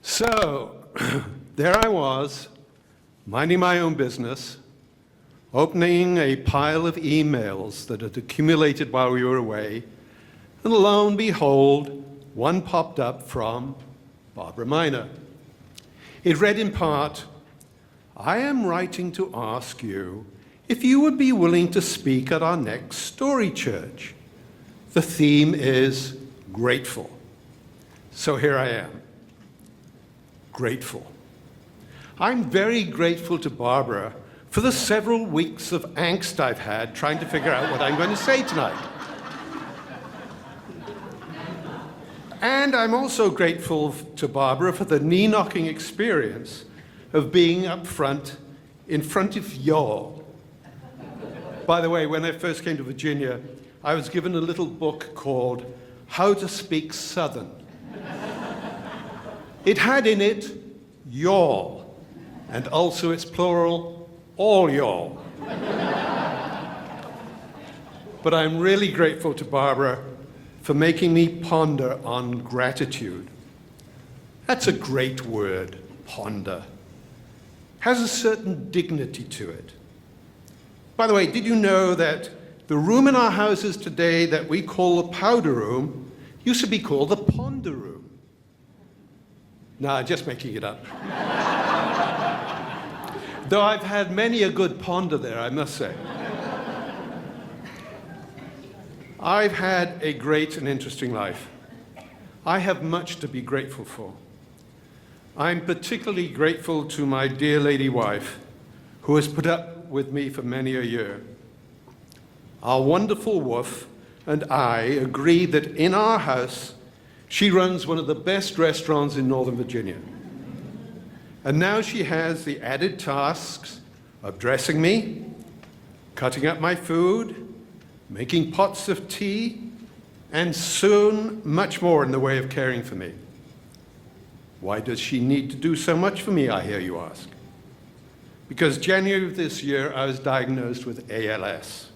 So, there I was, minding my own business, opening a pile of emails that had accumulated while we were away, and lo and behold, one popped up from Barbara Minor. It read in part, "I am writing to ask you if you would be willing to speak at our next Story Church. The theme is grateful." So here I am, grateful. I'm very grateful to Barbara for the several weeks of angst I've had trying to figure out what I'm going to say tonight. And I'm also grateful to Barbara for the knee-knocking experience of being up front, in front of y'all. By the way, when I first came to Virginia, I was given a little book called How to Speak Southern. It had in it y'all, and also its plural, all y'all. But I'm really grateful to Barbara for making me ponder on gratitude. That's a great word, ponder. Has a certain dignity to it. By the way, did you know that the room in our houses today that we call the powder room used to be called the ponder room? Nah, just making it up. Though I've had many a good ponder there, I must say. I've had a great and interesting life. I have much to be grateful for. I'm particularly grateful to my dear lady wife, who has put up with me for many a year. Our wonderful Woof and I agree that in our house, she runs one of the best restaurants in Northern Virginia. And now she has the added tasks of dressing me, cutting up my food, making pots of tea, and soon much more in the way of caring for me. Why does she need to do so much for me, I hear you ask? Because January of this year, I was diagnosed with ALS.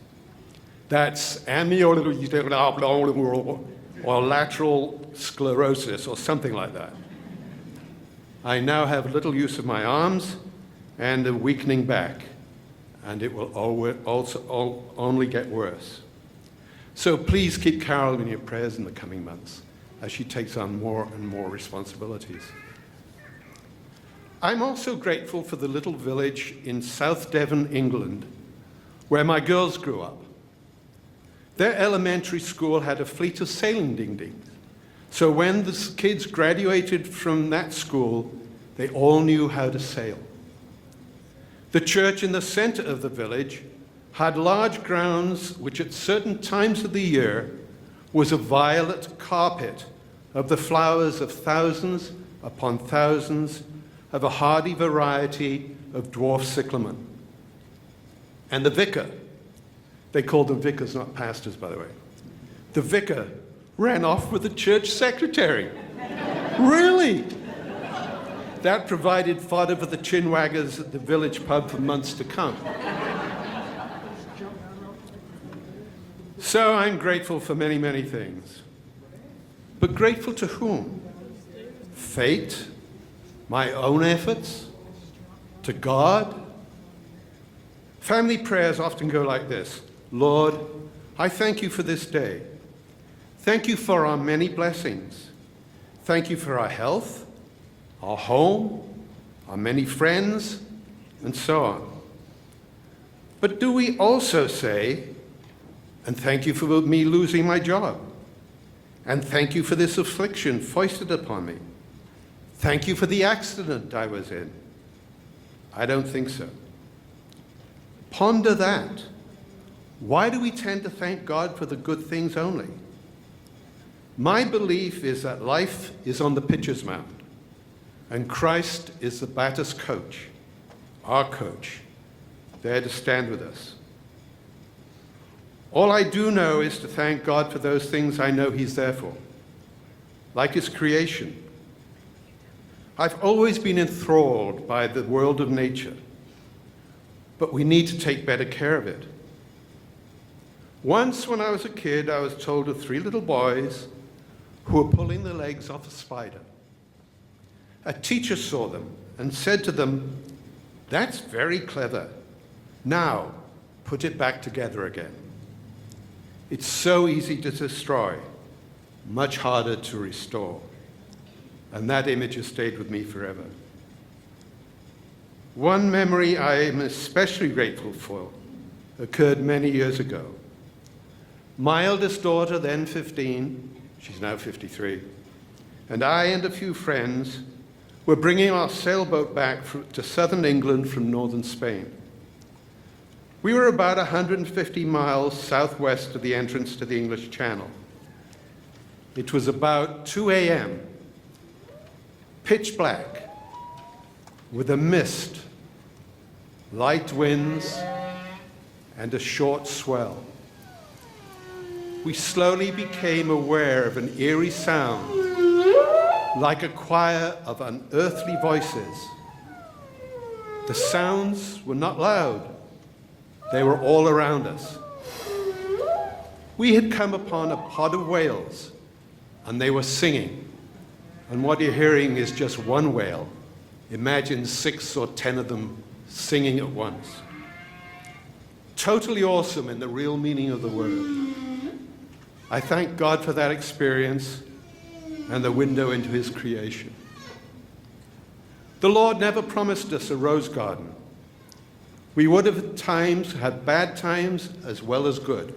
That's amyotrophic or lateral sclerosis, or something like that. I now have little use of my arms and a weakening back, and it will also only get worse. So please keep Carol in your prayers in the coming months as she takes on more and more responsibilities. I'm also grateful for the little village in South Devon, England, where my girls grew up. Their elementary school had a fleet of sailing dinghies. So when the kids graduated from that school, they all knew how to sail. The church in the center of the village had large grounds which at certain times of the year was a violet carpet of the flowers of thousands upon thousands of a hardy variety of dwarf cyclamen. And the vicar, they called them vicars, not pastors, by the way. The vicar ran off with the church secretary. Really? That provided fodder for the chinwaggers at the village pub for months to come. So I'm grateful for many, many things. But grateful to whom? Fate? My own efforts? To God? Family prayers often go like this. Lord, I thank you for this day. Thank you for our many blessings. Thank you for our health, our home, our many friends, and so on. But do we also say, and thank you for me losing my job, and thank you for this affliction foisted upon me? Thank you for the accident I was in. I don't think so. Ponder that. Why do we tend to thank God for the good things only? My belief is that life is on the pitcher's mound, and Christ is the batter's coach, our coach, there to stand with us. All I do know is to thank God for those things I know He's there for, like His creation. I've always been enthralled by the world of nature, but we need to take better care of it. Once when I was a kid, I was told of 3 little boys who were pulling the legs off a spider. A teacher saw them and said to them, "That's very clever. Now, put it back together again." It's so easy to destroy, much harder to restore. And that image has stayed with me forever. One memory I am especially grateful for occurred many years ago. My eldest daughter, then 15, she's now 53, and I and a few friends were bringing our sailboat back to southern England from northern Spain. We were about 150 miles southwest of the entrance to the English Channel. It was about 2 a.m., pitch black, with a mist, light winds, and a short swell. We slowly became aware of an eerie sound, like a choir of unearthly voices. The sounds were not loud. They were all around us. We had come upon a pod of whales, and they were singing. And what you're hearing is just one whale. Imagine 6 or 10 of them singing at once. Totally awesome in the real meaning of the word. I thank God for that experience and the window into his creation. The Lord never promised us a rose garden. We would have at times had bad times as well as good.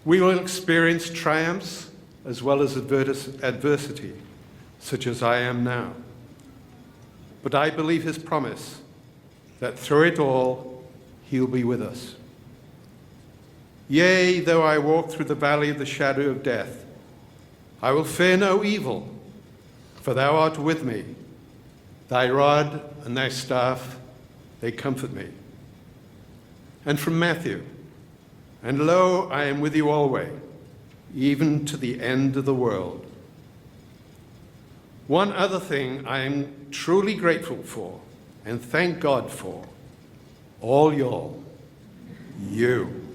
We will experience triumphs as well as adversity, such as I am now. But I believe his promise that through it all, he'll be with us. Yea, though I walk through the valley of the shadow of death, I will fear no evil, for thou art with me. Thy rod and thy staff, they comfort me. And from Matthew, and lo, I am with you always, even to the end of the world. One other thing I am truly grateful for and thank God for, all y'all, you.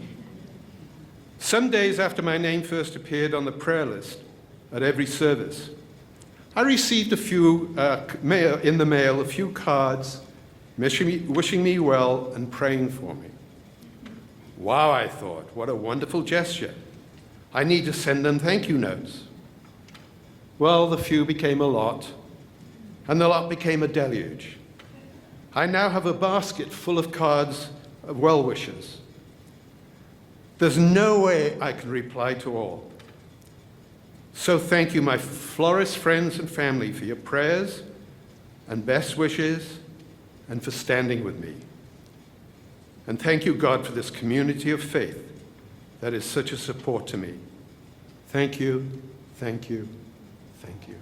Some days after my name first appeared on the prayer list at every service, I received a few in the mail, a few cards wishing me well and praying for me. Wow, I thought, what a wonderful gesture. I need to send them thank you notes. Well, the few became a lot, and the lot became a deluge. I now have a basket full of cards of well wishes. There's no way I can reply to all. So thank you, my Floris friends and family, for your prayers and best wishes and for standing with me. And thank you, God, for this community of faith that is such a support to me. Thank you, thank you, thank you.